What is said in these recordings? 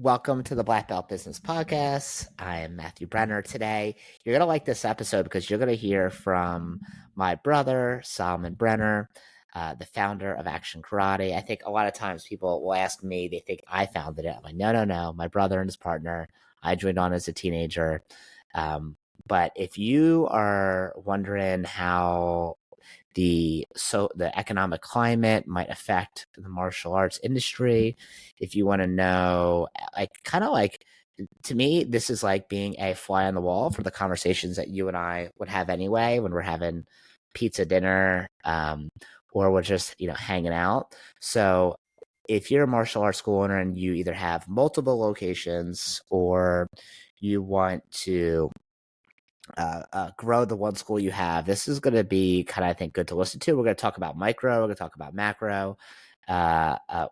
Welcome to the Black Belt Business Podcast. I am Matthew Brenner today. You're going to like this episode because you're going to hear from my brother, Solomon Brenner, the founder of Action Karate. I think a lot of times people will ask me, they think I founded it. I'm like, no. My brother and his partner. I joined on as a teenager. But if you are wondering how the economic climate might affect the martial arts industry, if you want to know, to me, this is like being a fly on the wall for the conversations that you and I would have anyway when we're having pizza dinner, or we're just hanging out. So if you're a martial arts school owner and you either have multiple locations or you want to grow the one school you have, this is going to be kind of, I think, good to listen to. We're going to talk about micro, we're going to talk about macro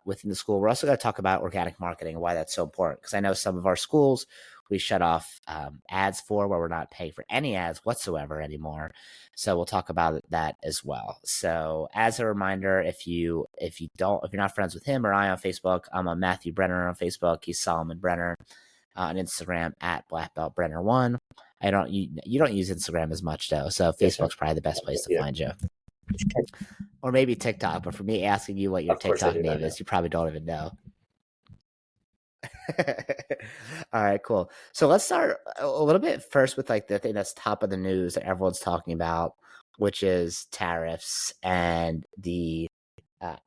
within the school. We're also going to talk about organic marketing and why that's so important, because I know some of our schools we shut off ads for, where we're not paying for any ads whatsoever anymore. So we'll talk about that as well. So as a reminder, if you're not friends with him or I on Facebook, I'm on Matthew Brenner on Facebook. He's Solomon Brenner on Instagram at Black Belt Brenner 1. You don't use Instagram as much though, so Facebook's probably the best place to find you, or maybe TikTok. But for me, asking you what your TikTok name is, you probably don't even know. All right, cool. So let's start a little bit first with like the thing that's top of the news that everyone's talking about, which is tariffs and the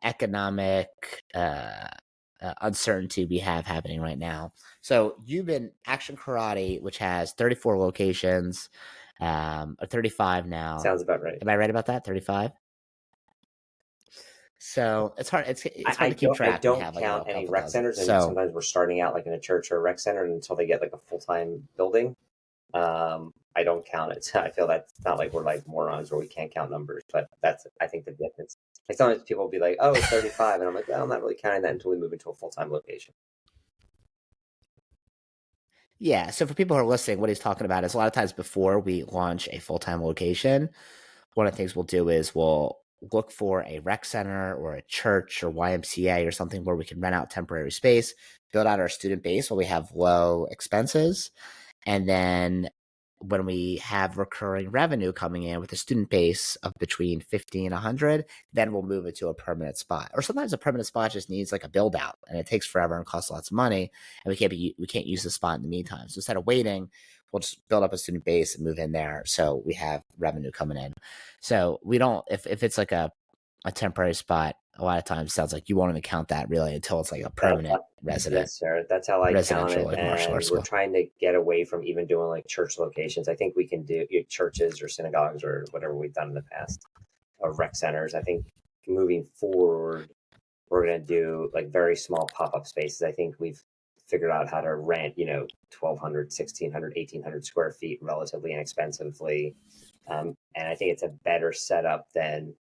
economic uncertainty we have happening right now. So you've been Action Karate, which has 34 locations, or 35 now. Sounds about right. Am I right about that? 35? So it's hard. It's hard to keep track. I don't count any rec centers. And sometimes we're starting out like in a church or a rec center until they get like a full-time building. I don't count it. I feel that's not like we're like morons where we can't count numbers, but that's, I think, the difference. Like sometimes people will be like, oh, it's 35. And I'm like, well, I'm not really counting that until we move into a full-time location. Yeah. So for people who are listening, what he's talking about is a lot of times before we launch a full-time location, one of the things we'll do is we'll look for a rec center or a church or YMCA or something where we can rent out temporary space, build out our student base while we have low expenses. And then when we have recurring revenue coming in with a student base of between 50 and 100, then we'll move it to a permanent spot. Or sometimes a permanent spot just needs like a build out and it takes forever and costs lots of money, and we can't use the spot in the meantime. So instead of waiting, we'll just build up a student base and move in there so we have revenue coming in. So we don't, if it's like a temporary spot, a lot of times it sounds like you won't even count that really until it's like a permanent resident. Yes, sir. That's how I count it. Like and we're trying to get away from even doing like church locations. I think we can do churches or synagogues or whatever we've done in the past, or rec centers. I think moving forward, we're going to do like very small pop-up spaces. I think we've figured out how to rent, 1,200, 1,600, 1,800 square feet relatively inexpensively. And I think it's a better setup than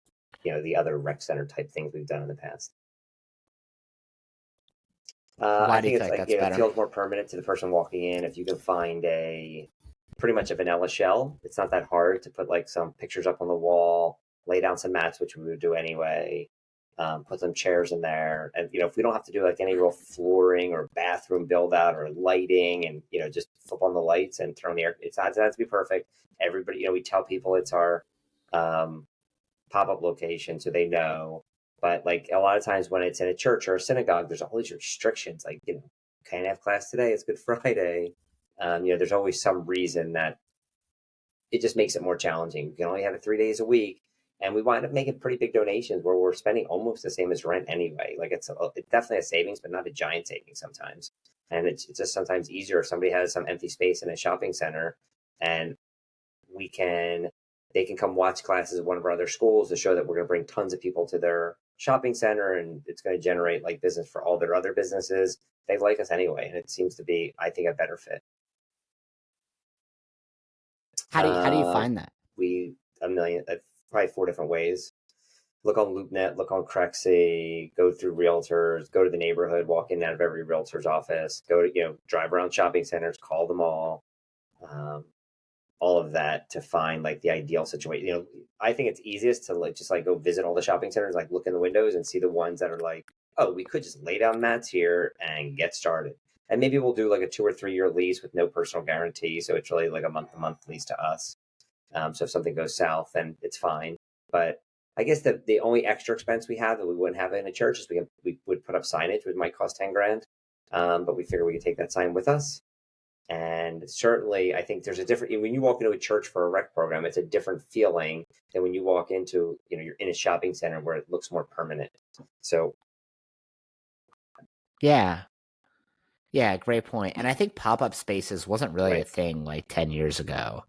the other rec center type things we've done in the past. I think it's like, it feels more permanent to the person walking in. If you can find a pretty much a vanilla shell, it's not that hard to put like some pictures up on the wall, lay down some mats, which we would do anyway, put some chairs in there. And, if we don't have to do like any real flooring or bathroom build out or lighting and, just flip on the lights and turn on the air, it has to be perfect. Everybody, we tell people it's our, pop-up location so they know, but like a lot of times when it's in a church or a synagogue, there's all these restrictions, like can't have class today, it's Good Friday. There's always some reason that it just makes it more challenging. You can only have it 3 days a week, and we wind up making pretty big donations where we're spending almost the same as rent anyway. Like it's definitely a savings, but not a giant savings sometimes. And it's just sometimes easier if somebody has some empty space in a shopping center and they can come watch classes at one of our other schools to show that we're going to bring tons of people to their shopping center, and it's going to generate like business for all their other businesses. They like us anyway, and it seems to be, I think, a better fit. How do you find that? Probably 4 different ways. Look on LoopNet, look on Crexy, go through realtors, go to the neighborhood, walk in and out of every realtor's office, go to, drive around shopping centers, call them all. All of that to find like the ideal situation. I think it's easiest to just go visit all the shopping centers, like look in the windows and see the ones that are like, oh, we could just lay down mats here and get started. And maybe we'll do like a 2 or 3 year lease with no personal guarantee. So it's really like a month-to-month lease to us. So if something goes south, then it's fine. But I guess the only extra expense we have that we wouldn't have in a church is we would put up signage, which might cost 10 grand. But we figure we could take that sign with us. And certainly, I think there's a different, when you walk into a church for a rec program, it's a different feeling than when you walk into, you're in a shopping center where it looks more permanent. So. Yeah. Yeah, great point. And I think pop-up spaces wasn't really a thing like 10 years ago.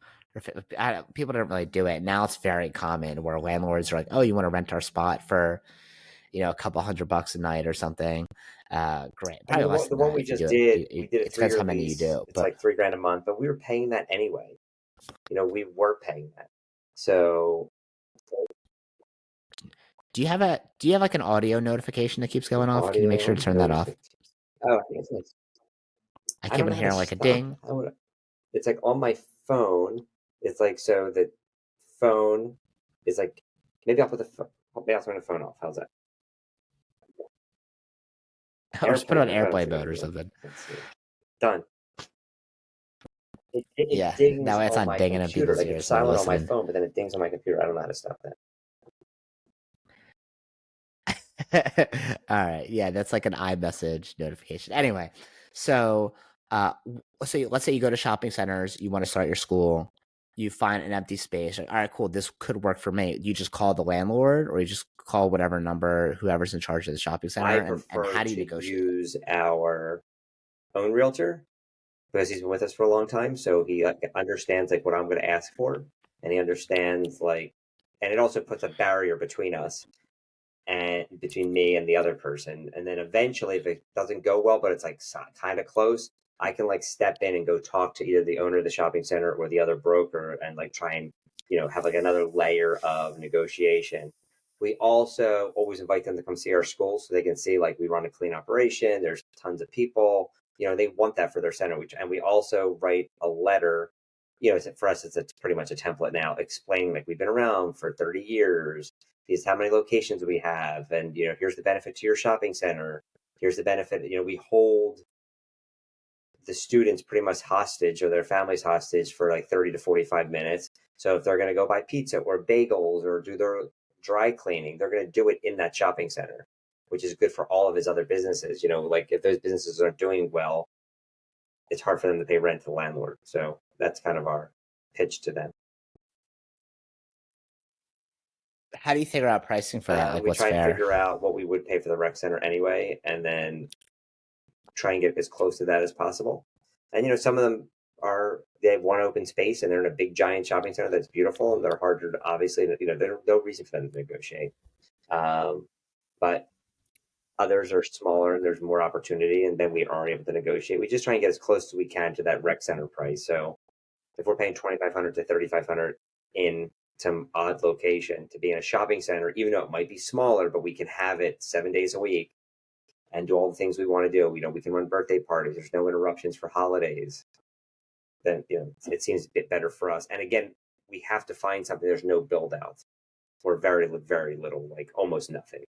People didn't really do it. Now it's very common where landlords are like, oh, you want to rent our spot for, a couple $100 a night or something. Great. Probably less than the one that we if you just do it. did, we did a It depends 3-year how many lease. you do. It's like $3,000 a month, but we were paying that anyway. We were paying that. So. Do you have like an audio notification that keeps going off? Can you make sure to turn that off? Oh, I think it's nice. I keep on hearing like a ding. It's like on my phone. It's like, so the phone is like, maybe I'll turn the phone off. How's that? Or just put it on airplane mode or something. Done. It dings that way it's on not my dinging in computer. people's Like ears. it's silent on my phone, but then it dings on my computer. I don't know how to stop that. All right. Yeah, that's like an iMessage notification. Anyway, so let's say you go to shopping centers, you want to start your school, you find an empty space. Like, all right, cool, this could work for me. You just call the landlord, or you just call whatever number, whoever's in charge of the shopping center. I prefer and how do you to negotiate? Use our own realtor because he's been with us for a long time, so he understands like what I'm going to ask for, and he understands and it also puts a barrier between us and between me and the other person. And then eventually, if it doesn't go well, but it's like kind of close, I can step in and go talk to either the owner of the shopping center or the other broker and try and, have another layer of negotiation. We also always invite them to come see our school so they can see we run a clean operation. There's tons of people, they want that for their center. And we also write a letter, for us, it's pretty much a template now explaining we've been around for 30 years. Is how many locations we have, and here's the benefit to your shopping center. Here's the benefit. We hold the students pretty much hostage or their families hostage for 30 to 45 minutes. So if they're going to go buy pizza or bagels or do their dry cleaning, they're going to do it in that shopping center, which is good for all of his other businesses. If those businesses aren't doing well, it's hard for them to pay rent to the landlord. So that's kind of our pitch to them. How do you figure out pricing for that? We what's try fair? and figure out what we would pay for the rec center anyway, and then try and get as close to that as possible. And some of them they have one open space and they're in a big giant shopping center that's beautiful, and they're harder to, obviously, there's no reason for them to negotiate. But others are smaller and there's more opportunity, and then we aren't able to negotiate. We just try and get as close as we can to that rec center price. So if we're paying $2,500 to $3,500 in some odd location to be in a shopping center, even though it might be smaller, but we can have it 7 days a week and do all the things we want to do. We can run birthday parties. There's no interruptions for holidays. Then, it seems a bit better for us. And again, we have to find something. There's no build out or very, very little, almost nothing.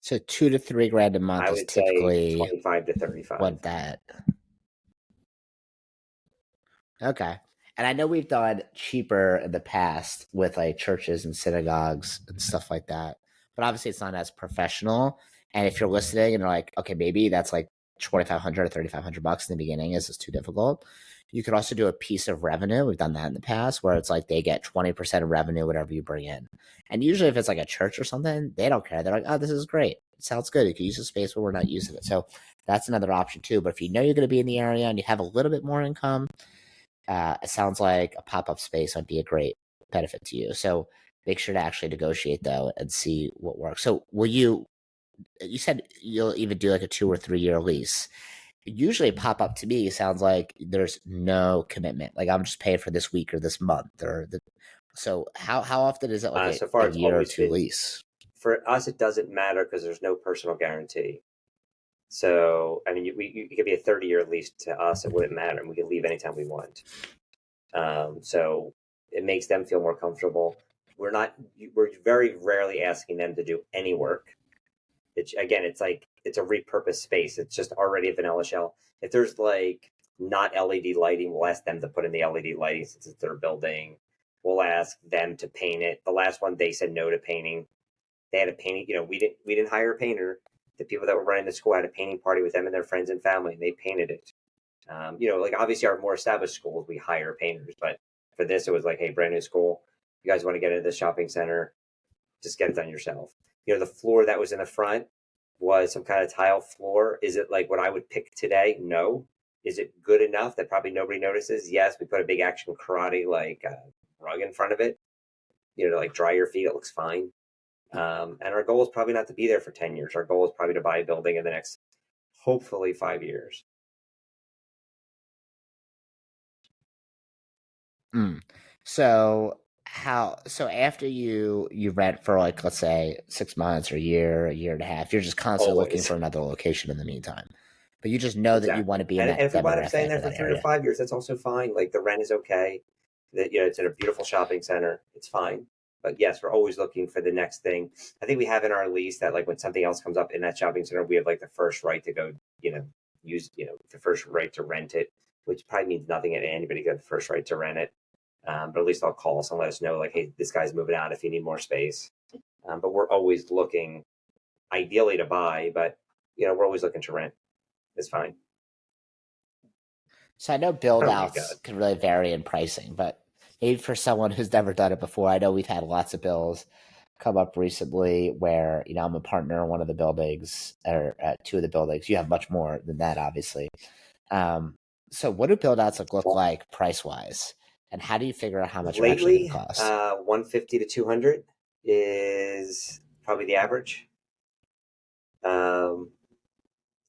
So $2,000 to $3,000 a month is typically 25 to 35. What that? Okay. And I know we've done cheaper in the past with churches and synagogues and stuff like that, but obviously it's not as professional. And if you're listening and you're like, okay, maybe that's $2,500 or $3,500 in the beginning, is this too difficult? You could also do a piece of revenue. We've done that in the past where it's they get 20% of revenue, whatever you bring in. And usually if it's a church or something, they don't care. They're like, oh, this is great. It sounds good. You can use the space where we're not using it. So that's another option too. But if you know you're going to be in the area and you have a little bit more income, it sounds like a pop-up space would be a great benefit to you. So make sure to actually negotiate though and see what works. So you said you'll even do a 2 or 3 year lease. Usually pop-up to me sounds like there's no commitment. I'm just paying for this week or this month so how often is it so far a year or two lease? For us, it doesn't matter because there's no personal guarantee. So, I mean, it could be a 30-year lease to us. It wouldn't matter. And we can leave anytime we want. So it makes them feel more comfortable. We're very rarely asking them to do any work. It's it's a repurposed space. It's just already a vanilla shell. If there's like not LED lighting, we'll ask them to put in the LED lighting since it's their building. We'll ask them to paint it. The last one, they said no to painting. They had a painting, we didn't hire a painter. The people that were running the school had a painting party with them and their friends and family, and they painted it. Like obviously our more established schools, we hire painters, but for this, it was like, hey, brand new school. You guys want to get into the shopping center? Just get it done yourself. The floor that was in the front was some kind of tile floor. Is it like what I would pick today? No. Is it good enough that probably nobody notices? Yes. We put a big Action Karate rug in front of it, to like dry your feet. It looks fine. And our goal is probably not to be there for 10 years. Our goal is probably to buy a building in the next, hopefully, 5 years. So after you rent for like, let's say 6 months or a year and a half, you're just constantly looking for another location in the meantime. But you just know that you want to be in that. And if we wind up staying there for 3 to 5 years, that's also fine. Like the rent is okay. That it's in a beautiful shopping center. It's fine. But yes, we're always looking for the next thing. I think we have in our lease that like when something else comes up in that shopping center, we have like the first right to go, use, the first right to rent it, which probably means nothing to anybody got the first right to rent it. But at least they'll call us and let us know like, hey, this guy's moving out if you need more space. But we're always looking ideally to buy, but we're always looking to rent. It's fine. So I know build outs can really vary in pricing, but maybe for someone who's never done it before, I know we've had lots of bills come up recently where, I'm a partner in one of the buildings or two of the buildings. You have much more than that, obviously. So what do build outs look like price wise? And how do you figure out how much lately? Cost? 150 to 200 is probably the average.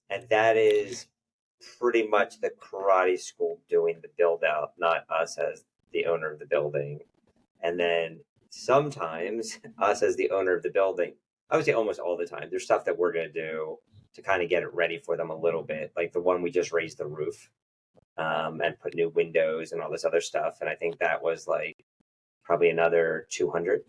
And that is pretty much the karate school doing the build out, not us as the owner of the building. And then sometimes us as the owner of the building, I would say almost all the time, there's stuff that we're going to do to kind of get it ready for them a little bit. Like the one we just raised the roof and put new windows and all this other stuff. And I think that was like probably another 200.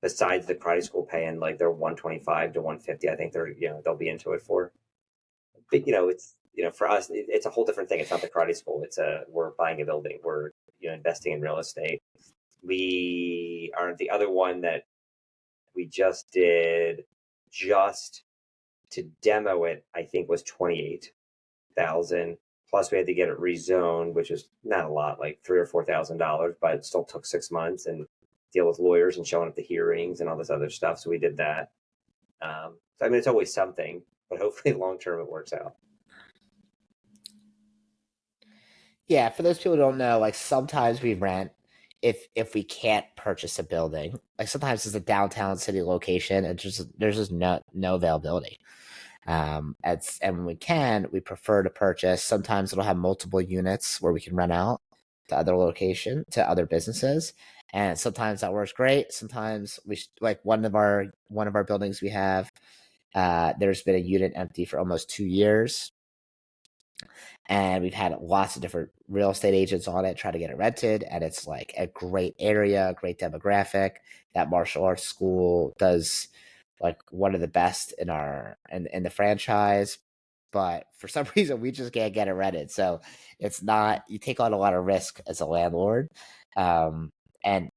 Besides the karate school paying like their 125 to 150, I think they'll be into it for. But it's for us, it's a whole different thing. It's not the karate school. We're buying a building. We're investing in real estate. We are the other one that we just did just to demo it. I think was 28,000. Plus we had to get it rezoned, which is not a lot, like $3,000 or $4,000, but it still took 6 months and deal with lawyers and showing up the hearings and all this other stuff. So we did that. So I mean, it's always something, but hopefully long term it works out. Yeah, for those people who don't know, like sometimes we rent if we can't purchase a building. Like sometimes it's a downtown city location and there's just no availability. And when we prefer to purchase. Sometimes it'll have multiple units where we can rent out to other businesses, and sometimes that works great. Sometimes like one of our buildings we have, there's been a unit empty for almost 2 years, and we've had lots of different real estate agents on it try to get it rented, and it's like a great area, great demographic. That martial arts school does like one of the best in the franchise, but for some reason we just can't get it rented. So it's not, you take on a lot of risk as a landlord, and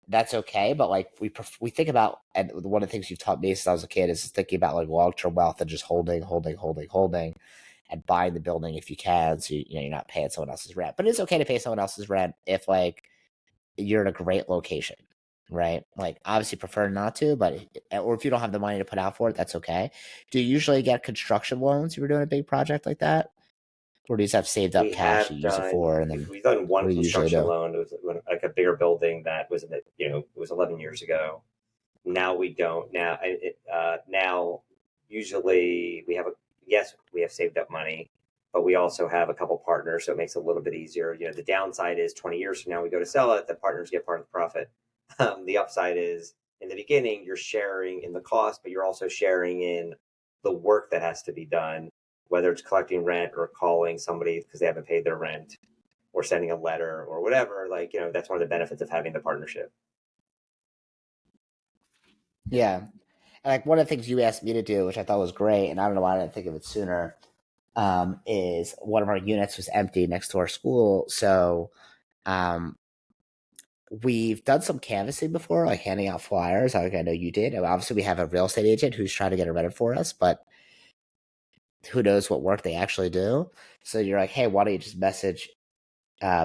that's okay. But like we think about, and one of the things you've taught me since I was a kid is thinking about like long-term wealth and just holding, and buying the building if you can, so you're not paying someone else's rent. But it's okay to pay someone else's rent if like you're in a great location, right? Like obviously prefer not to, but or if you don't have the money to put out for it, that's okay. Do you usually get construction loans if you're doing a big project like that? Or do you just have saved up cash you use it for? And then we've done one construction loan. It was like a bigger building that was it was 11 years ago. Now we don't. Now usually we have we have saved up money, but we also have a couple partners, so it makes it a little bit easier. The downside is 20 years from now we go to sell it, the partners get part of the profit. The upside is in the beginning you're sharing in the cost, but you're also sharing in the work that has to be done, whether it's collecting rent or calling somebody because they haven't paid their rent or sending a letter or whatever. Like, that's one of the benefits of having the partnership. Yeah. And like one of the things you asked me to do, which I thought was great, and I don't know why I didn't think of it sooner, is one of our units was empty next to our school. So um, we've done some canvassing before, like handing out flyers. Like I know you did. And obviously, we have a real estate agent who's trying to get it rented for us, but who knows what work they actually do. So you're like, hey, why don't you just message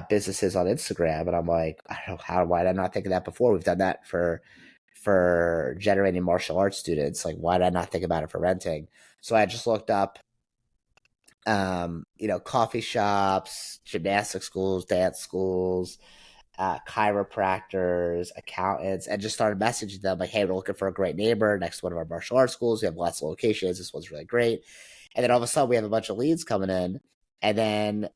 businesses on Instagram? And I'm like, I don't know why did I not think of that before? We've done that for generating martial arts students. Like, why did I not think about it for renting? So I just looked up coffee shops, gymnastic schools, dance schools, chiropractors, accountants, and just started messaging them like, hey, we're looking for a great neighbor next to one of our martial arts schools. We have lots of locations. This one's really great. And then all of a sudden we have a bunch of leads coming in. And then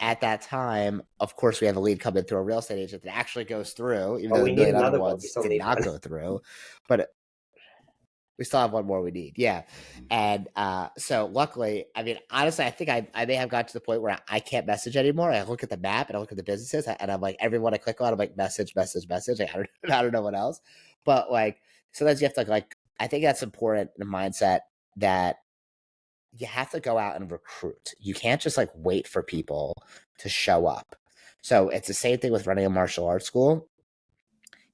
at that time, of course, we have a lead coming through a real estate agent that actually goes through, even though we the need million other another one. ones did not go through. But we still have one more we need. Yeah. And so luckily, I mean, honestly, I think I may have got to the point where I can't message anymore. I look at the map and I look at the businesses and I'm like, everyone I click on, I'm like, message. Like, I don't know what else. But like, sometimes you have to like, I think that's important in the mindset that you have to go out and recruit. You can't just like wait for people to show up. So it's the same thing with running a martial arts school.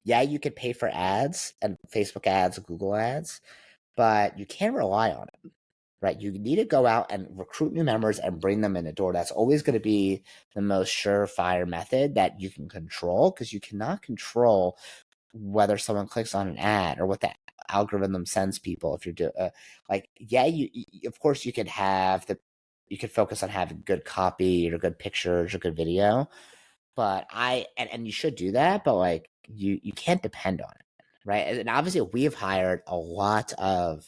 Yeah, you could pay for ads and Facebook ads, Google ads, but you can't rely on it, right? You need to go out and recruit new members and bring them in the door. That's always going to be the most surefire method that you can control, because you cannot control whether someone clicks on an ad or what the algorithm sends people. If you're doing you of course you could focus on having good copy or good pictures or good video, but and you should do that, but like you can't depend on it, right? And obviously we've hired um,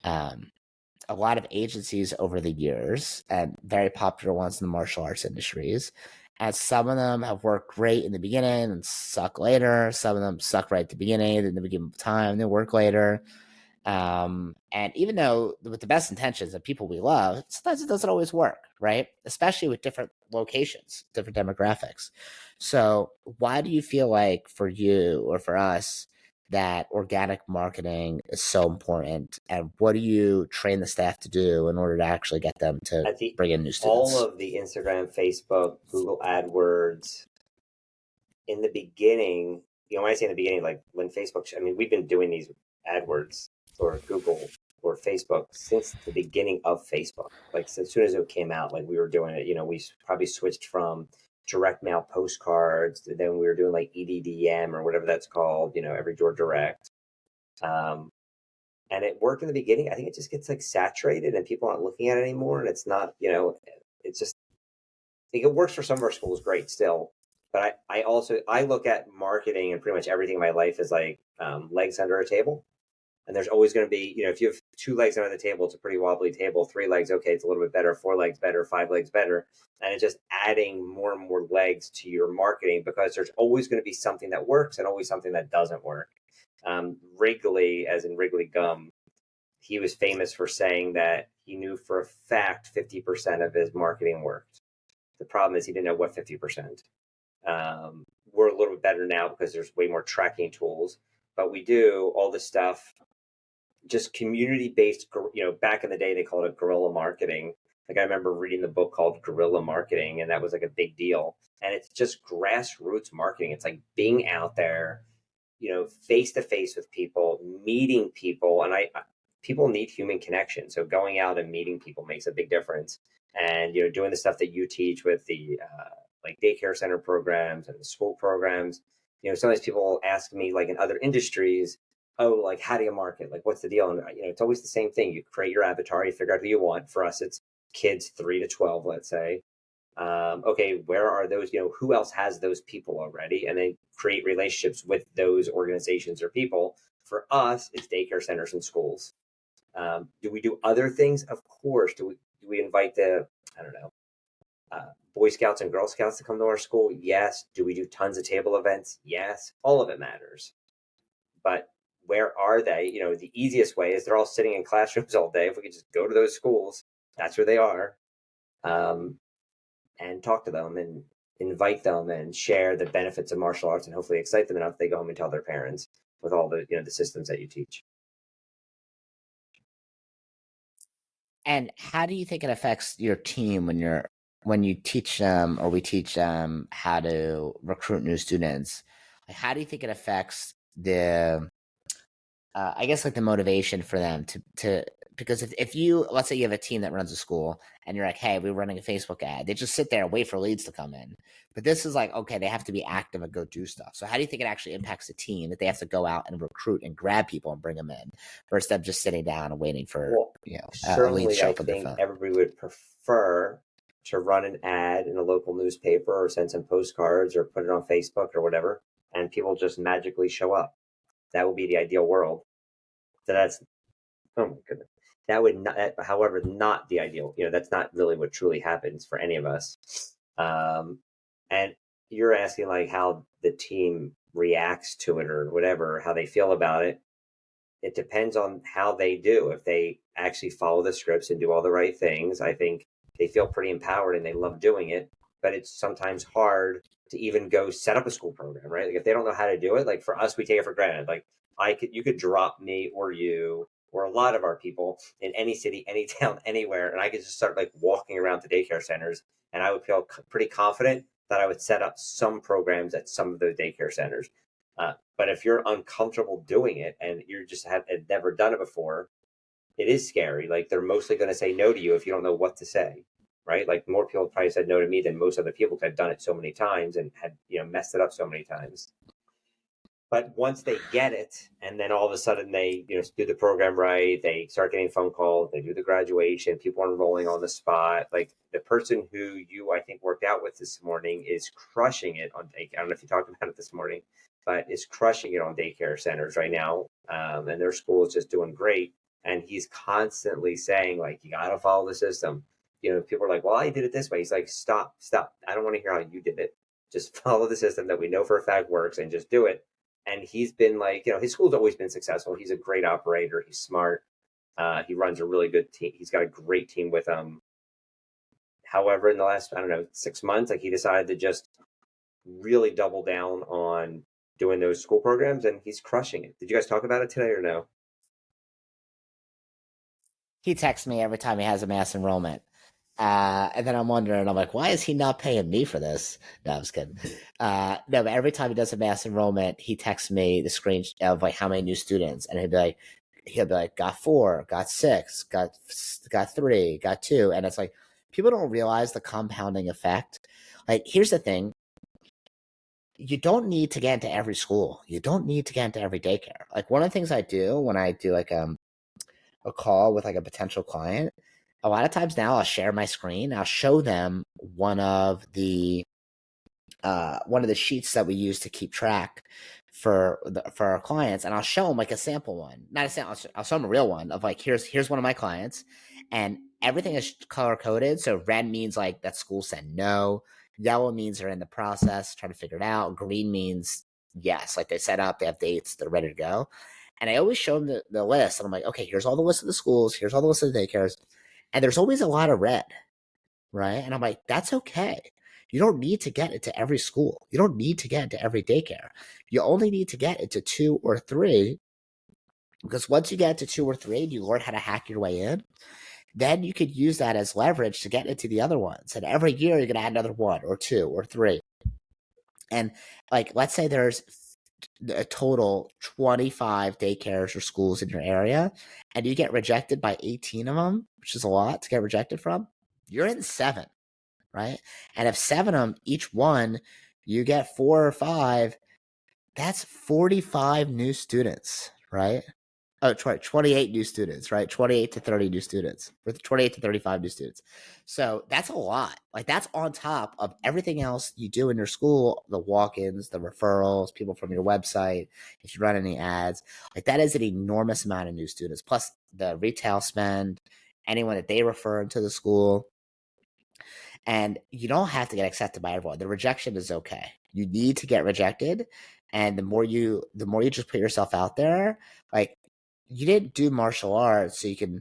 a lot of agencies over the years, and very popular ones in the martial arts industries. And some of them have worked great in the beginning and suck later. Some of them suck right at the beginning, then they give them time, they work later. And even though with the best intentions of people we love, sometimes it doesn't always work, right? Especially with different locations, different demographics. So why do you feel like for you or for us that organic marketing is so important, and what do you train the staff to do in order to actually get them to bring in new students? All of the Instagram, Facebook, Google AdWords, in the beginning, when I say in the beginning, like when Facebook, I mean, we've been doing these AdWords or Google or Facebook since the beginning of Facebook. Like as soon as it came out, like we were doing it, we probably switched from direct mail postcards, then we were doing like EDDM or whatever that's called, every door direct. And it worked in the beginning. I think it just gets like saturated and people aren't looking at it anymore. And it's not, it's just, I think it works for some of our schools great still. But I look at marketing and pretty much everything in my life as like legs under a table. And there's always going to be, if you have 2 legs under the table, it's a pretty wobbly table. 3 legs, okay, it's a little bit better. 4 legs better. 5 legs better. And it's just adding more and more legs to your marketing, because there's always going to be something that works and always something that doesn't work. Wrigley, as in Wrigley gum, he was famous for saying that he knew for a fact 50% of his marketing worked. The problem is he didn't know what 50%. We're a little bit better now because there's way more tracking tools, but we do all this stuff just community-based. Back in the day they called it guerrilla marketing. Like I remember reading the book called Guerrilla Marketing, and that was like a big deal. And it's just grassroots marketing. It's like being out there, face to face with people, meeting people. And people need human connection. So going out and meeting people makes a big difference. And, doing the stuff that you teach with the like daycare center programs and the school programs, sometimes people will ask me, like in other industries, oh, like how do you market? Like what's the deal? And, it's always the same thing. You create your avatar, you figure out who you want. For us, it's kids 3 to 12, let's say. Okay, where are those, who else has those people already? And then create relationships with those organizations or people. For us, it's daycare centers and schools. Do we do other things? Of course. Do we invite the, I don't know, Boy Scouts and Girl Scouts to come to our school? Yes. Do we do tons of table events? Yes. All of it matters. But where are they? The easiest way is they're all sitting in classrooms all day. If we could just go to those schools, that's where they are, and talk to them and invite them and share the benefits of martial arts and hopefully excite them enough they go home and tell their parents with all the, the systems that you teach. And how do you think it affects your team when you teach them, or we teach them how to recruit new students? Like, how do you think it affects the I guess like the motivation for them to because if you, let's say you have a team that runs a school and you're like, hey, we're running a Facebook ad, they just sit there and wait for leads to come in. But this is like, okay, they have to be active and go do stuff. So how do you think it actually impacts the team that they have to go out and recruit and grab people and bring them in versus them just sitting down and waiting for a lead to show up on their phone? Everybody would prefer to run an ad in a local newspaper or send some postcards or put it on Facebook or whatever, and people just magically show up. That would be the ideal world. So that's, oh my goodness. That would not, however, not the ideal. That's not really what truly happens for any of us. And you're asking like how the team reacts to it or whatever, how they feel about it. It depends on how they do. If they actually follow the scripts and do all the right things, I think they feel pretty empowered and they love doing it. But it's sometimes hard to even go set up a school program, right? Like if they don't know how to do it, like for us, we take it for granted. Like you could drop me or you or a lot of our people in any city, any town, anywhere, and I could just start like walking around to daycare centers, and I would feel pretty confident that I would set up some programs at some of those daycare centers. But if you're uncomfortable doing it and you just have never done it before, it is scary. Like they're mostly going to say no to you if you don't know what to say, right? Like more people probably said no to me than most other people because I've done it so many times and had messed it up so many times. But once they get it, and then all of a sudden they do the program right, they start getting phone calls, they do the graduation, people are enrolling on the spot. Like the person who you I think worked out with this morning is crushing it on daycare. I don't know if you talked about it this morning, but is crushing it on daycare centers right now, and their school is just doing great. And he's constantly saying like, you got to follow the system. People are like, well, I did it this way. He's like, stop. I don't want to hear how you did it. Just follow the system that we know for a fact works and just do it. And he's been like, his school's always been successful. He's a great operator. He's smart. He runs a really good team. He's got a great team with him. However, in the last, 6 months, like he decided to just really double down on doing those school programs, and he's crushing it. Did you guys talk about it today or no? He texts me every time he has a mass enrollment. And then I'm wondering, I'm like, why is he not paying me for this? No, I'm just kidding. No, but every time he does a mass enrollment, he texts me the screen of like how many new students, and he'll be like, got 4, got 6, got 3, got 2, and it's like people don't realize the compounding effect. Like, here's the thing: you don't need to get into every school. You don't need to get into every daycare. Like one of the things I do when I do like a call with like a potential client, a lot of times now I'll share my screen. I'll show them one of the sheets that we use to keep track for our clients, and I'll show them like a sample one, not a sample. I'll show them a real one of like here's one of my clients, and everything is color coded. So red means like that school said no, yellow means they're in the process trying to figure it out, green means yes, like they set up, they have dates, they're ready to go. And I always show them the list, and I'm like, okay, here's all the list of the schools, here's all the list of the daycares, and there's always a lot of red, right? And I'm like, that's okay. You don't need to get into every school. You don't need to get into every daycare. You only need to get into 2 or 3, because once you get into 2 or 3 and you learn how to hack your way in, then you could use that as leverage to get into the other ones. And every year you're going to add another 1 or 2 or 3. And like, let's say there's a total 25 daycares or schools in your area, and you get rejected by 18 of them, which is a lot to get rejected from, you're in 7, right? And if 7 of them, each one, you get 4 or 5, that's 45 new students, right? Oh, 28 new students, right? 28 to 30 new students, or 28 to 35 new students. So that's a lot. Like that's on top of everything else you do in your school, the walk-ins, the referrals, people from your website, if you run any ads. Like that is an enormous amount of new students, plus the retail spend, anyone that they refer into the school. And you don't have to get accepted by everyone. The rejection is okay. You need to get rejected. And the more you just put yourself out there, like you didn't do martial arts so you can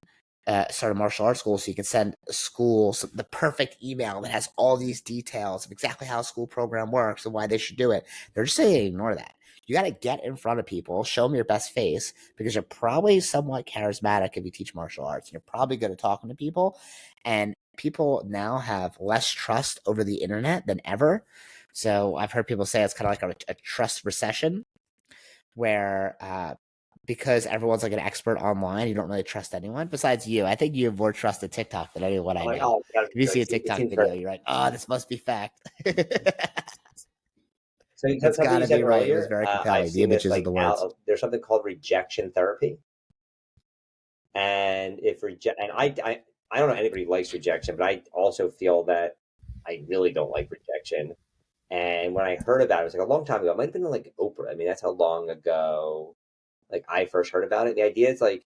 start a martial arts school so you can send a school the perfect email that has all these details of exactly how a school program works and why they should do it. They're just saying ignore that. You got to get in front of people, show them your best face, because you're probably somewhat charismatic if you teach martial arts. You're probably good at talking to people, and people now have less trust over the internet than ever. So I've heard people say it's kind of like a trust recession, where because everyone's like an expert online, you don't really trust anyone besides you. I think you have more trust in TikTok than anyone I know. Oh, if you see a TikTok video, you're like, oh, this must be fact. So it's got to be right. Earlier, it was very compelling. The images of the words. There's something called rejection therapy, and I don't know anybody who likes rejection, but I also feel that I really don't like rejection. And when I heard about it, it was like a long time ago. It might have been like Oprah. I mean, that's how long ago like I first heard about it. The idea is like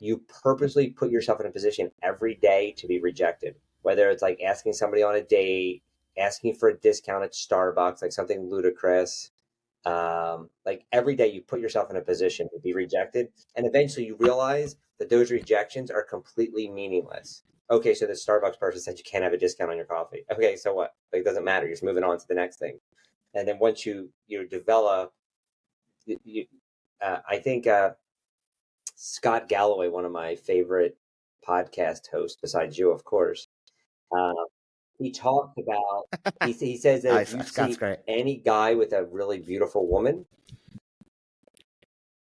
you purposely put yourself in a position every day to be rejected, whether it's like asking somebody on a date, asking for a discount at Starbucks, like something ludicrous. Like every day you put yourself in a position to be rejected, and eventually you realize that those rejections are completely meaningless. Okay, so the Starbucks person said you can't have a discount on your coffee. Okay, so what? Like, it doesn't matter. You're just moving on to the next thing. And then once you develop, I think Scott Galloway, one of my favorite podcast hosts, besides you, of course, he talked about, he says that if you see any guy with a really beautiful woman,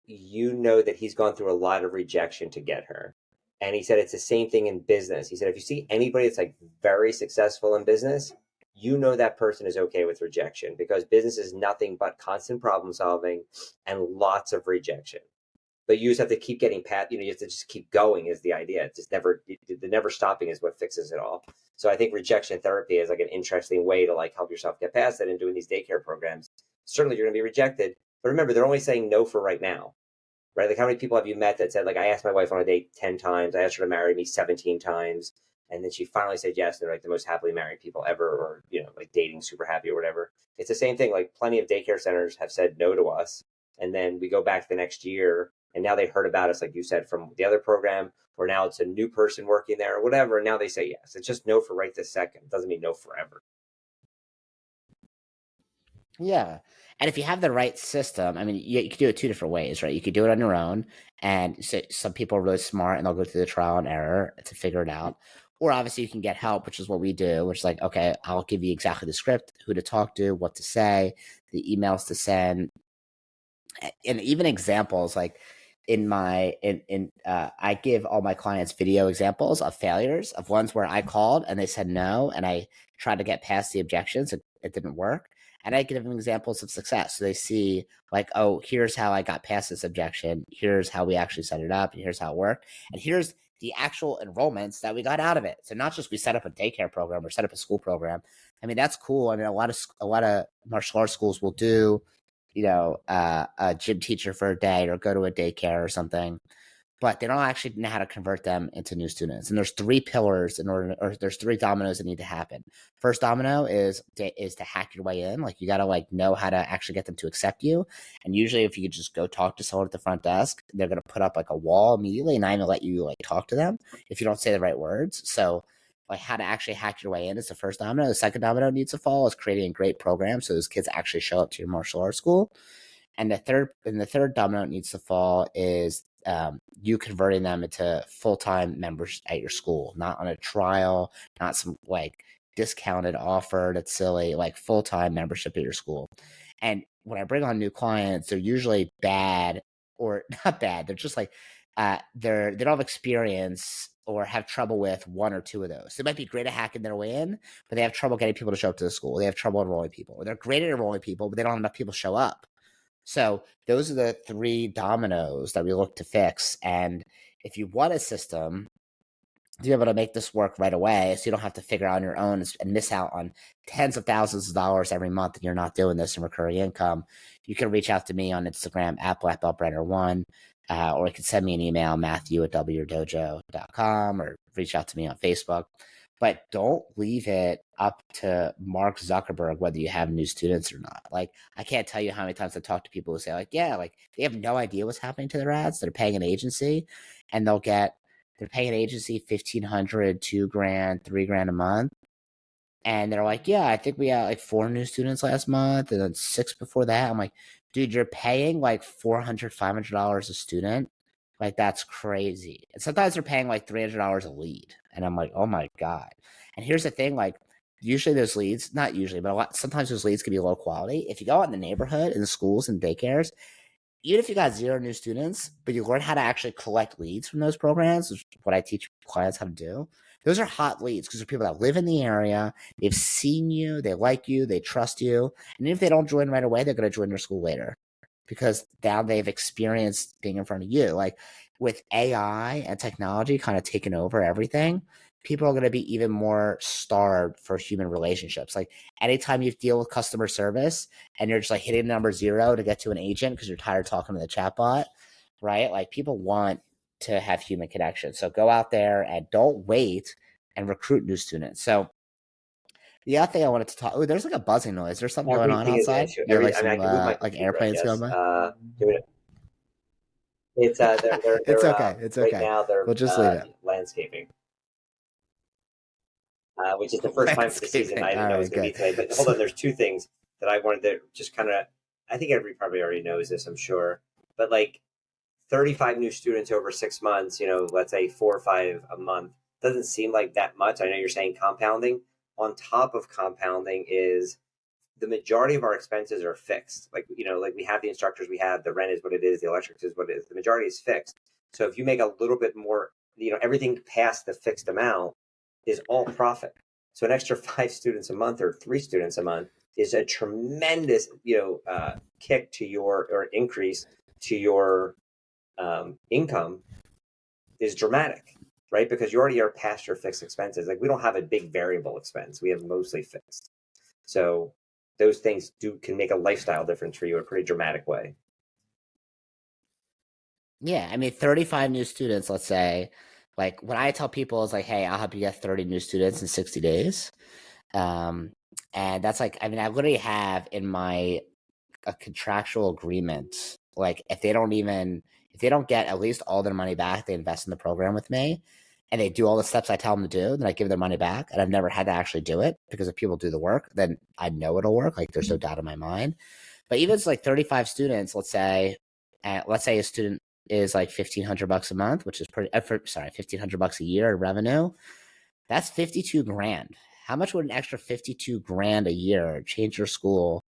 you know that he's gone through a lot of rejection to get her. And he said it's the same thing in business. He said if you see anybody that's like very successful in business, you know that person is okay with rejection, because business is nothing but constant problem solving and lots of rejection. But you just have to keep getting you have to just keep going is the idea. It's just the never stopping is what fixes it all. So I think rejection therapy is like an interesting way to like help yourself get past it. And doing these daycare programs, certainly you're going to be rejected, but remember, they're only saying no for right now, right? Like, how many people have you met that said, like, I asked my wife on a date 10 times, I asked her to marry me 17 times, and then she finally said yes. They're like the most happily married people ever, or like dating super happy or whatever. It's the same thing. Like, plenty of daycare centers have said no to us, and then we go back the next year, and now they heard about us, like you said, from the other program, or now it's a new person working there or whatever, and now they say yes. It's just no for right this second. It doesn't mean no forever. Yeah. And if you have the right system, I mean, you could do it two different ways, right? You could do it on your own, and so some people are really smart and they'll go through the trial and error to figure it out. Or obviously you can get help, which is what we do, which is like, okay, I'll give you exactly the script, who to talk to, what to say, the emails to send, and even examples. Like I give all my clients video examples of failures, of ones where I called and they said no, and I tried to get past the objections. It didn't work. And I give them examples of success. So they see like, oh, here's how I got past this objection. Here's how we actually set it up. And here's how it worked. And here's the actual enrollments that we got out of it. So not just we set up a daycare program or set up a school program. I mean, that's cool. I mean, a lot of martial arts schools will do, a gym teacher for a day or go to a daycare or something, but they don't actually know how to convert them into new students. And there's three pillars there's three dominoes that need to happen. First domino is to hack your way in. Like, you got to like know how to actually get them to accept you. And usually if you could just go talk to someone at the front desk, they're going to put up like a wall immediately and not even let you like talk to them if you don't say the right words. So like, how to actually hack your way in is the first domino. The second domino needs to fall is creating a great program so those kids actually show up to your martial arts school. And the third domino that needs to fall is you converting them into full-time members at your school, not on a trial, not some like discounted offer that's silly, like full-time membership at your school. And when I bring on new clients, they're usually bad, or not bad. They're just like they don't have experience or have trouble with one or two of those. They might be great at hacking their way in, but they have trouble getting people to show up to the school. They have trouble enrolling people. Or they're great at enrolling people, but they don't have enough people show up. So those are the three dominoes that we look to fix. And if you want a system to be able to make this work right away, so you don't have to figure out on your own and miss out on tens of thousands of dollars every month and you're not doing this in recurring income, you can reach out to me on Instagram at blackbeltbrenner1, or you can send me an email, matthew@wdojo.com, or reach out to me on Facebook. But don't leave it up to Mark Zuckerberg whether you have new students or not. Like, I can't tell you how many times I talk to people who say, like, yeah, like they have no idea what's happening to their ads. They're paying an agency, and they're paying an agency $1,500, $2,000, $3,000 a month. And they're like, yeah, I think we had like 4 new students last month and then 6 before that. I'm like, dude, you're paying like $400, $500 a student. Like, that's crazy. And sometimes they're paying like $300 a lead. And I'm like, oh my God. And here's the thing, like, usually those leads, not usually, but sometimes those leads can be low quality. If you go out in the neighborhood, in the schools and daycares, even if you got 0 new students, but you learn how to actually collect leads from those programs, which is what I teach clients how to do. Those are hot leads because they're people that live in the area. They've seen you, they like you, they trust you. And if they don't join right away, they're going to join your school later because now they've experienced being in front of you. Like with AI and technology kind of taking over everything, people are going to be even more starved for human relationships. Like anytime you deal with customer service and you're just like hitting number 0 to get to an agent because you're tired of talking to the chatbot, right? Like people want to have human connection. So go out there and don't wait and recruit new students. So the other thing I wanted to talk. Oh, there's like a buzzing noise. There's something going on outside. You have like some like airplanes going by. It's they're it's okay. It's okay. Right now they're we'll just leave it. Landscaping. Which is the first time for the season. I didn't know it was going to be today. But hold on, there's 2 things that I wanted to just kind of, I think everybody probably already knows this, I'm sure. But like 35 new students over 6 months, let's say 4 or 5 a month, doesn't seem like that much. I know you're saying compounding. On top of compounding is the majority of our expenses are fixed. Like, like we have the instructors, we have the rent is what it is, the electric is what it is. The majority is fixed. So if you make a little bit more, everything past the fixed amount is all profit. So an extra 5 students a month or 3 students a month is a tremendous, kick to your, or increase to your income is dramatic, right? Because you already are past your fixed expenses. Like we don't have a big variable expense. We have mostly fixed. So those things can make a lifestyle difference for you in a pretty dramatic way. Yeah. I mean, 35 new students, let's say, like what I tell people is like, hey, I'll help you get 30 new students in 60 days. And that's like, I mean, I literally have in a contractual agreement, like if they don't get at least all their money back, they invest in the program with me and they do all the steps I tell them to do, then I give their money back. And I've never had to actually do it because if people do the work, then I know it'll work. Like there's no doubt in my mind. But even if it's like 35 students, let's say a student is like $1,500 a month, which is $1,500 a year in revenue. That's 52 grand. How much would an extra 52 grand a year change your school?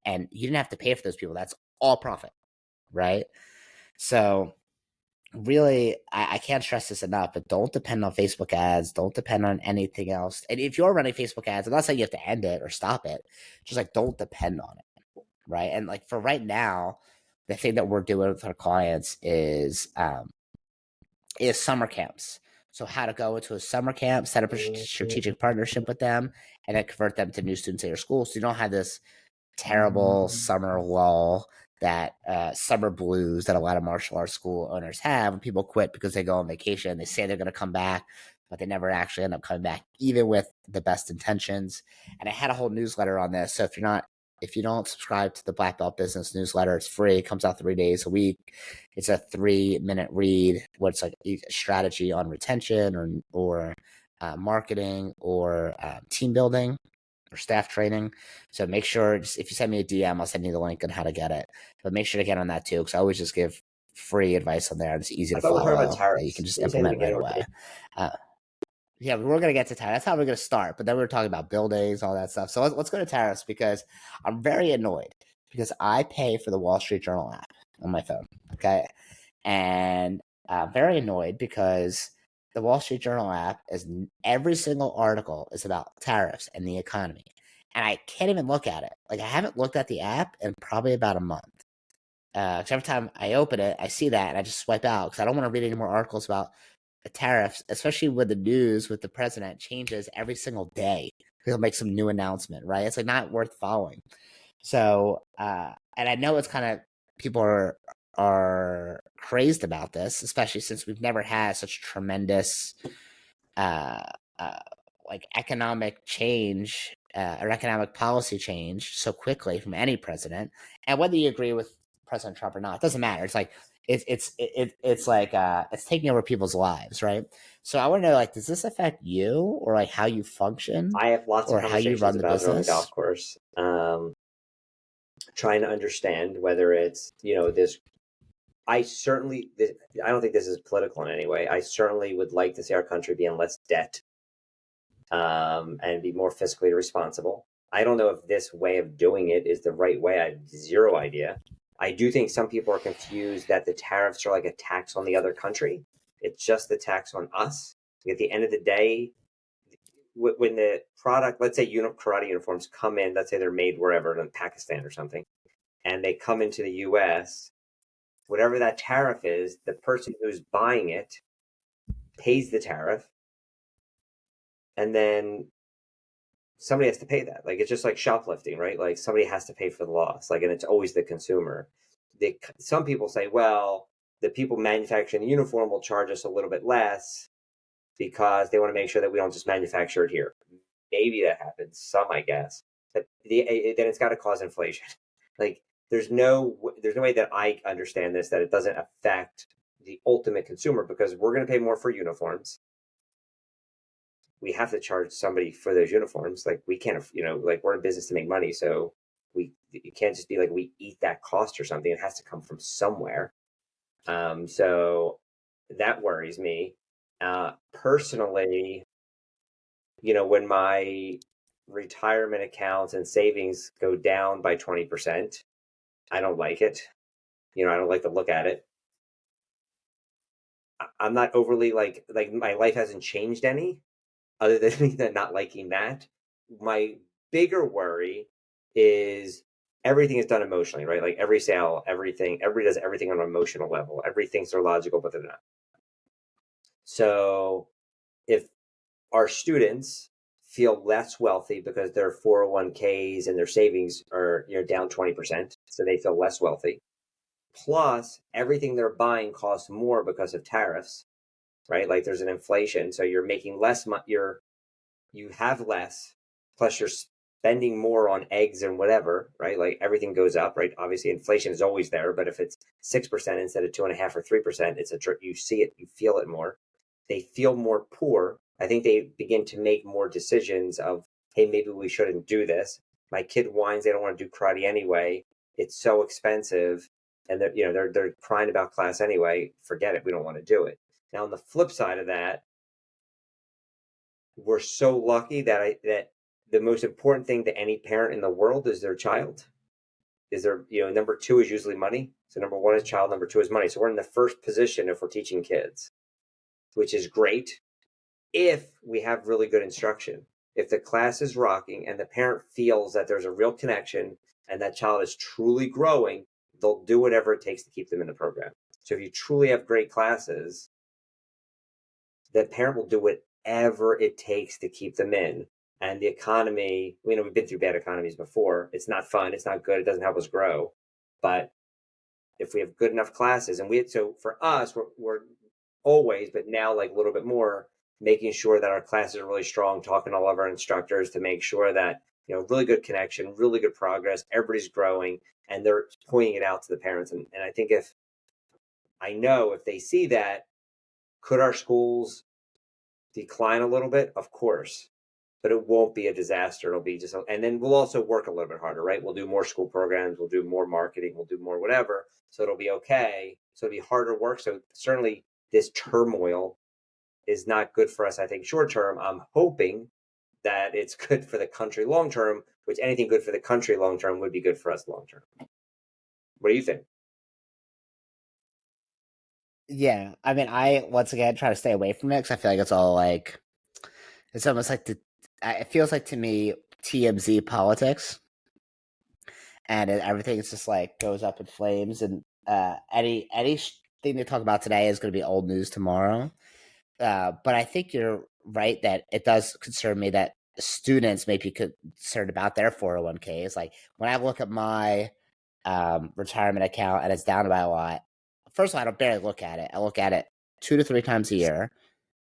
And you didn't have to pay for those people. That's all profit, right? So really, I can't stress this enough, but don't depend on Facebook ads. Don't depend on anything else. And if you're running Facebook ads, I'm not saying you have to end it or stop it. Just like don't depend on it, right? And like for right now, the thing that we're doing with our clients is summer camps. So how to go into a summer camp, set up a strategic partnership with them, and then convert them to new students at your school. So you don't have this terrible summer lull that summer blues that a lot of martial arts school owners have when people quit because they go on vacation. They say they're going to come back, but they never actually end up coming back, even with the best intentions. And I had a whole newsletter on this. So if you don't subscribe to the Black Belt Business newsletter, it's free. It comes out 3 days a week. It's a 3-minute read. What's like a strategy on retention or marketing or team building or staff training. So make sure, if you send me a DM, I'll send you the link on how to get it. But make sure to get on that too, because I always just give free advice on there. And it's easy to follow. You can just implement right away. Yeah, we're going to get to tariffs. That's how we're going to start. But then we were talking about buildings, all that stuff. So let's go to tariffs because I'm very annoyed because I pay for the Wall Street Journal app on my phone. Okay. And I'm very annoyed because the Wall Street Journal app every single article is about tariffs and the economy. And I can't even look at it. Like I haven't looked at the app in probably about a month. Because every time I open it, I see that and I just swipe out because I don't want to read any more articles about tariffs, especially with the news with the president changes every single day. He'll make some new announcement, right? It's like not worth following. So, and I know it's kind of people are crazed about this, especially since we've never had such tremendous like economic change or economic policy change so quickly from any president. And whether you agree with President Trump or not, it doesn't matter. It's like it's like it's taking over people's lives, right? So I want to know, like, does this affect you or like how you function? I have lots of conversations how you run the about business? it on the golf course. trying to understand whether it's, this. I don't think this is political in any way. I certainly would like to see our country be in less debt, and be more fiscally responsible. I don't know if this way of doing it is the right way. I have zero idea. I do think some people are confused that the tariffs are like a tax on the other country. It's just the tax on us. At the end of the day, when the product, let's say karate uniforms come in, let's say they're made wherever, in Pakistan or something, and they come into the US, whatever that tariff is, the person who's buying it pays the tariff, and then somebody has to pay that. Like, it's just like shoplifting, right? Like, somebody has to pay for the loss. Like, and it's always the consumer. Some people say, well, the people manufacturing the uniform will charge us a little bit less because they want to make sure that we don't just manufacture it here. Maybe that happens. Some, I guess. But then it's got to cause inflation. Like, there's no way that I understand this, that it doesn't affect the ultimate consumer, because we're going to pay more for uniforms. We have to charge somebody for those uniforms. Like, we can't, like, we're in business to make money. So it can't just be like we eat that cost or something. It has to come from somewhere. So that worries me. Personally, when my retirement accounts and savings go down by 20%, I don't like it. I don't like to look at it. I'm not overly like my life hasn't changed any, other than me not liking that. My bigger worry is everything is done emotionally, right? Like, every sale, everybody does everything on an emotional level. Everybody thinks they're logical, but they're not. So if our students feel less wealthy because their 401ks and their savings are down 20%, so they feel less wealthy, plus everything they're buying costs more because of tariffs, right? Like, there's an inflation, so you're making less money, you have less, plus you're spending more on eggs and whatever, right? Like, everything goes up, right? Obviously, inflation is always there, but if it's 6% instead of 2.5% or 3%, you see it, you feel it more. They feel more poor. I think they begin to make more decisions of, hey, maybe we shouldn't do this. My kid whines they don't want to do karate anyway. It's so expensive, and they're crying about class anyway. Forget it. We don't want to do it. Now, on the flip side of that, we're so lucky that the most important thing to any parent in the world is their child. Number two is usually money. So number one is child, number two is money. So we're in the first position if we're teaching kids, which is great if we have really good instruction. If the class is rocking and the parent feels that there's a real connection and that child is truly growing, they'll do whatever it takes to keep them in the program. So if you truly have great classes, the parent will do whatever it takes to keep them in. And the economy, we've been through bad economies before. It's not fun. It's not good. It doesn't help us grow. But if we have good enough classes, so for us, we're always, but now like a little bit more, making sure that our classes are really strong, talking to all of our instructors to make sure that, really good connection, really good progress, everybody's growing, and they're pointing it out to the parents. And I think if they see that, could our schools decline a little bit? Of course, but it won't be a disaster. It'll be just, and then we'll also work a little bit harder, right? We'll do more school programs, we'll do more marketing, we'll do more whatever. So it'll be okay. So it'll be harder work. So certainly this turmoil is not good for us, I think, short term. I'm hoping that it's good for the country long term, which anything good for the country long term would be good for us long term. What do you think? Yeah, I mean, I once again try to stay away from it because I feel like it's all like, it's almost like it feels like to me TMZ politics, and everything is just like goes up in flames, and anything they talk about today is going to be old news tomorrow. But I think you're right that it does concern me that students may be concerned about their 401ks. Like, when I look at my retirement account and it's down by a lot, first of all, I don't barely look at it. I look at it 2 to 3 times a year.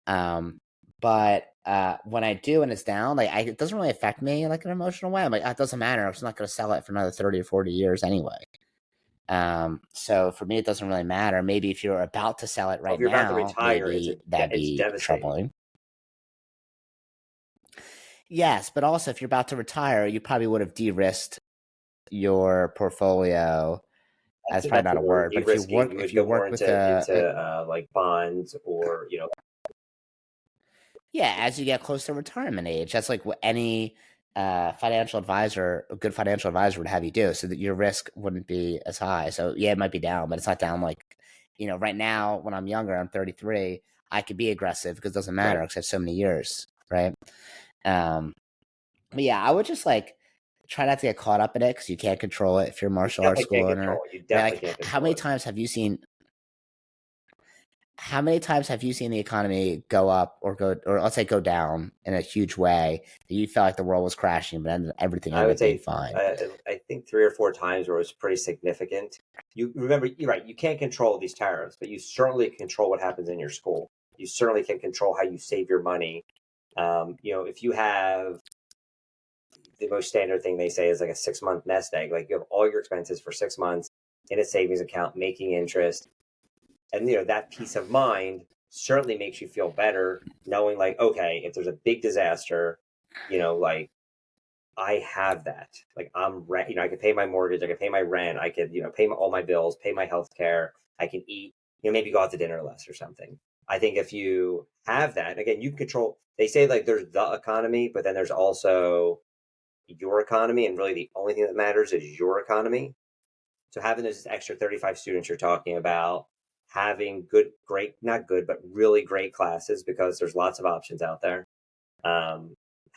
But when I do and it's down, like, it doesn't really affect me like an emotional way. I'm like, it doesn't matter. I'm just not going to sell it for another 30 or 40 years anyway. So for me, it doesn't really matter. Maybe if you're about to sell it right now, about to retire, maybe that'd be troubling. Yes, but also if you're about to retire, you probably would have de-risked your portfolio. That's probably not a word, but if you work with like bonds or yeah, as you get close to retirement age, that's like what any a good financial advisor would have you do, so that your risk wouldn't be as high. So yeah, it might be down, but it's not down like right now when I'm younger, I'm 33. I could be aggressive because it doesn't matter because I have so many years, right? But yeah, I would just like try not to get caught up in it because you can't control it if you're a martial arts school owner. You definitely can't control how many times have you seen? How many times have you seen the economy go up or let's say go down in a huge way that you felt like the world was crashing, but everything ended up being fine? I think 3 or 4 times where it was pretty significant. You remember, you're right. You can't control these tariffs, but you certainly control what happens in your school. You certainly can control how you save your money. If you have the most standard thing they say is like a 6-month nest egg, like you have all your expenses for 6 months in a savings account making interest, and that peace of mind certainly makes you feel better knowing like, okay, if there's a big disaster, like I have that. Like I can pay my mortgage, I can pay my rent, I could pay all my bills, pay my health care, I can eat, maybe go out to dinner less or something. I think if you have that, again, you control. They say like there's the economy, but then there's also your economy, and really the only thing that matters is your economy. So having those extra 35 students you're talking about, having not good, but really great classes, because there's lots of options out there.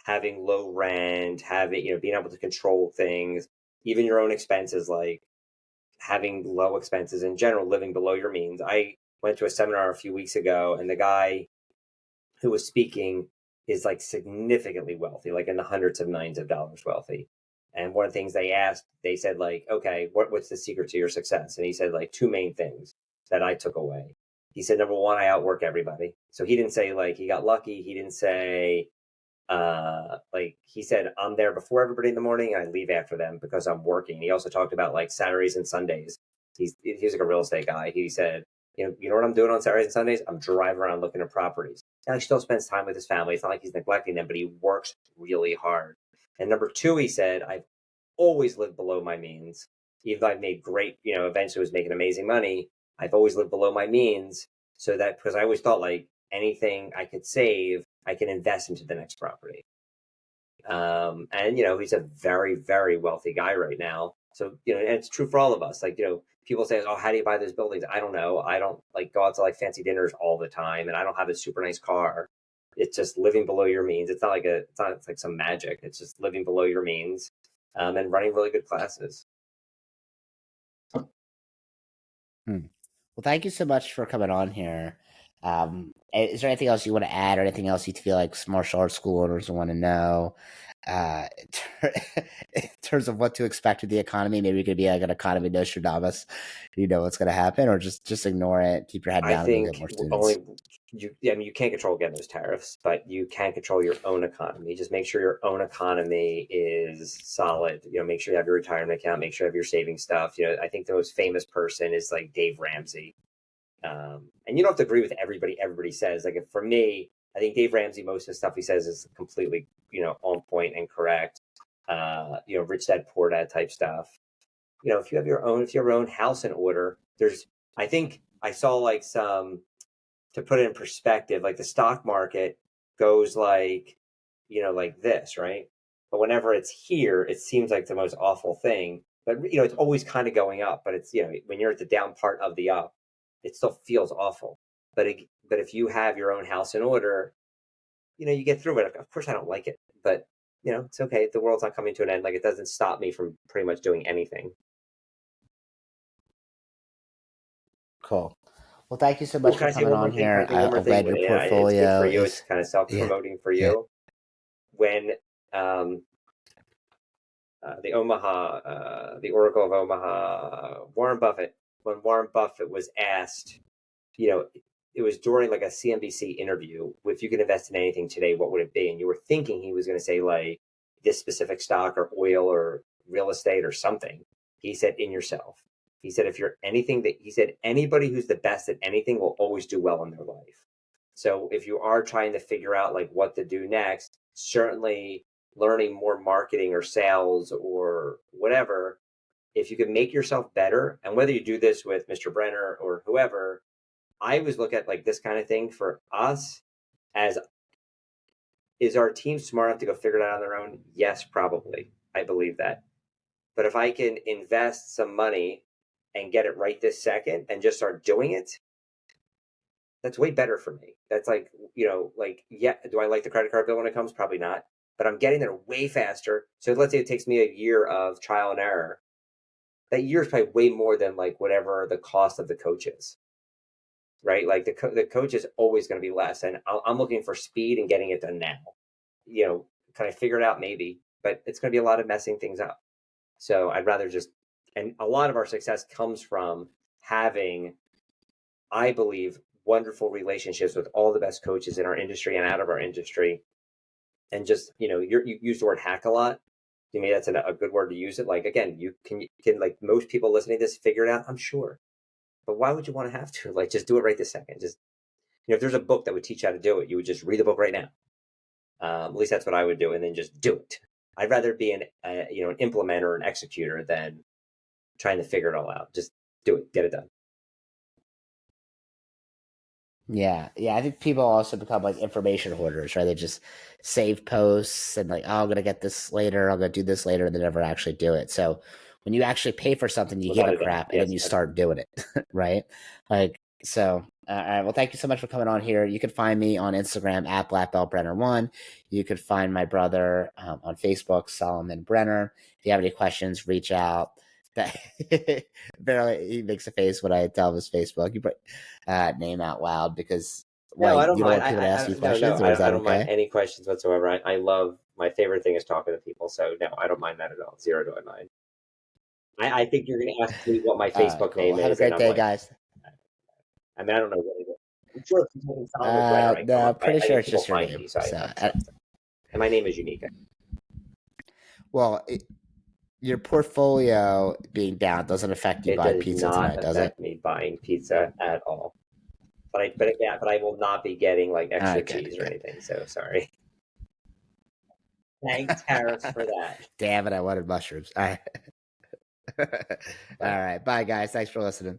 Having low rent, being able to control things, even your own expenses, like having low expenses in general, living below your means. I went to a seminar a few weeks ago, and the guy who was speaking is like significantly wealthy, like in the hundreds of millions of dollars wealthy. And one of the things they said like, okay, what's the secret to your success? And he said like 2 main things that I took away. He said, number one, I outwork everybody. So he didn't say like he got lucky. He didn't say like he said, I'm there before everybody in the morning and I leave after them because I'm working. He also talked about like Saturdays and Sundays. He's like a real estate guy. He said, you know what I'm doing on Saturdays and Sundays? I'm driving around looking at properties. Now he still spends time with his family. It's not like he's neglecting them, but he works really hard. And number 2, he said, I've always lived below my means. Even though I've made great, eventually was making amazing money, I've always lived below my means. So that, because I always thought like anything I could save, I can invest into the next property. And he's a very, very wealthy guy right now. So, and it's true for all of us. Like, people say, oh, how do you buy those buildings? I don't know. I don't like go out to like fancy dinners all the time, and I don't have a super nice car. It's just living below your means. It's not like some magic. It's just living below your means, and running really good classes. Well, thank you so much for coming on here. Is there anything else you want to add, or anything else you feel like martial arts school owners want to know in terms of what to expect with the economy? Maybe it could be like an economy Nostradamus. You know what's going to happen, or just ignore it, keep your head down, and get more students. You can't control again those tariffs, but you can control your own economy. Just make sure your own economy is solid. Make sure you have your retirement account. Make sure you have your saving stuff. I think the most famous person is like Dave Ramsey. And you don't have to agree with everybody says. Like for me, I think Dave Ramsey, most of the stuff he says is completely, on point and correct. Rich Dad Poor Dad type stuff. If you have your own house in order, I think I saw like to put it in perspective, like the stock market goes like, like this, right? But whenever it's here, it seems like the most awful thing. But it's always kind of going up. But it's when you're at the down part of the up, it still feels awful. But if you have your own house in order, you get through it. Of course, I don't like it, but it's okay. The world's not coming to an end. Like it doesn't stop me from pretty much doing anything. Cool. Well, thank you so much for coming on here. I'm glad your portfolio it's good for you. It's kind of self-promoting for you. When the Oracle of Omaha, Warren Buffett, when Warren Buffett was asked, it was during like a CNBC interview, if you could invest in anything today, what would it be? And you were thinking he was going to say like this specific stock or oil or real estate or something. He said, in yourself. He said, anybody who's the best at anything will always do well in their life. So if you are trying to figure out like what to do next, certainly learning more marketing or sales or whatever if you can make yourself better, and whether you do this with Mr. Brenner or whoever, I always look at like this kind of thing for us as, is our team smart enough to go figure it out on their own? Yes, probably. I believe that. But if I can invest some money and get it right this second and just start doing it, that's way better for me. That's like, yeah, do I like the credit card bill when it comes? Probably not. But I'm getting there way faster. So let's say it takes me a year of trial and error. That year is probably way more than like whatever the cost of the coach is, right? Like the coach is always going to be less. And I'm looking for speed and getting it done now. Can I figure it out? Maybe, but it's going to be a lot of messing things up. So I'd rather and a lot of our success comes from having, I believe, wonderful relationships with all the best coaches in our industry and out of our industry. And just, you use the word hack a lot. To me, that's a good word to use it. Like, again, you can like most people listening to this figure it out, I'm sure. But why would you want to have to? Like, just do it right this second. Just, if there's a book that would teach you how to do it, you would just read the book right now. At least that's what I would do, and then just do it. I'd rather be an implementer, an executor, than trying to figure it all out. Just do it, get it done. Yeah. I think people also become like information hoarders, right? They just save posts and like, oh, I'm gonna get this later, I'm gonna do this later, and they never actually do it. So when you actually pay for something, you give a crap, and then you start doing it, right? Like, so. All right. Well, thank you so much for coming on here. You can find me on Instagram at BlackBeltBrenner1. You could find my brother on Facebook, Solomon Brenner. If you have any questions, reach out. Barely, he makes a face when I tell him his Facebook. You put name out loud because no, I don't you mind. don't want people to ask you questions. No, I don't mind any questions whatsoever. I love, my favorite thing is talking to people. So no, I don't mind that at all. Zero do I mind. I think you're going to ask me what my Facebook name is. Have a great day, guys. I mean, I don't know what it is. I'm sure if you Solomon Brenner, no, I'm pretty sure it's just your name. And my name is unique. Well, your portfolio being down doesn't affect you buying pizza tonight, does it? It does not affect me buying pizza at all. But I will not be getting like extra cheese or anything. So sorry. Thanks, Harris, for that. Damn it! I wanted mushrooms. All right. All right. Bye, guys. Thanks for listening.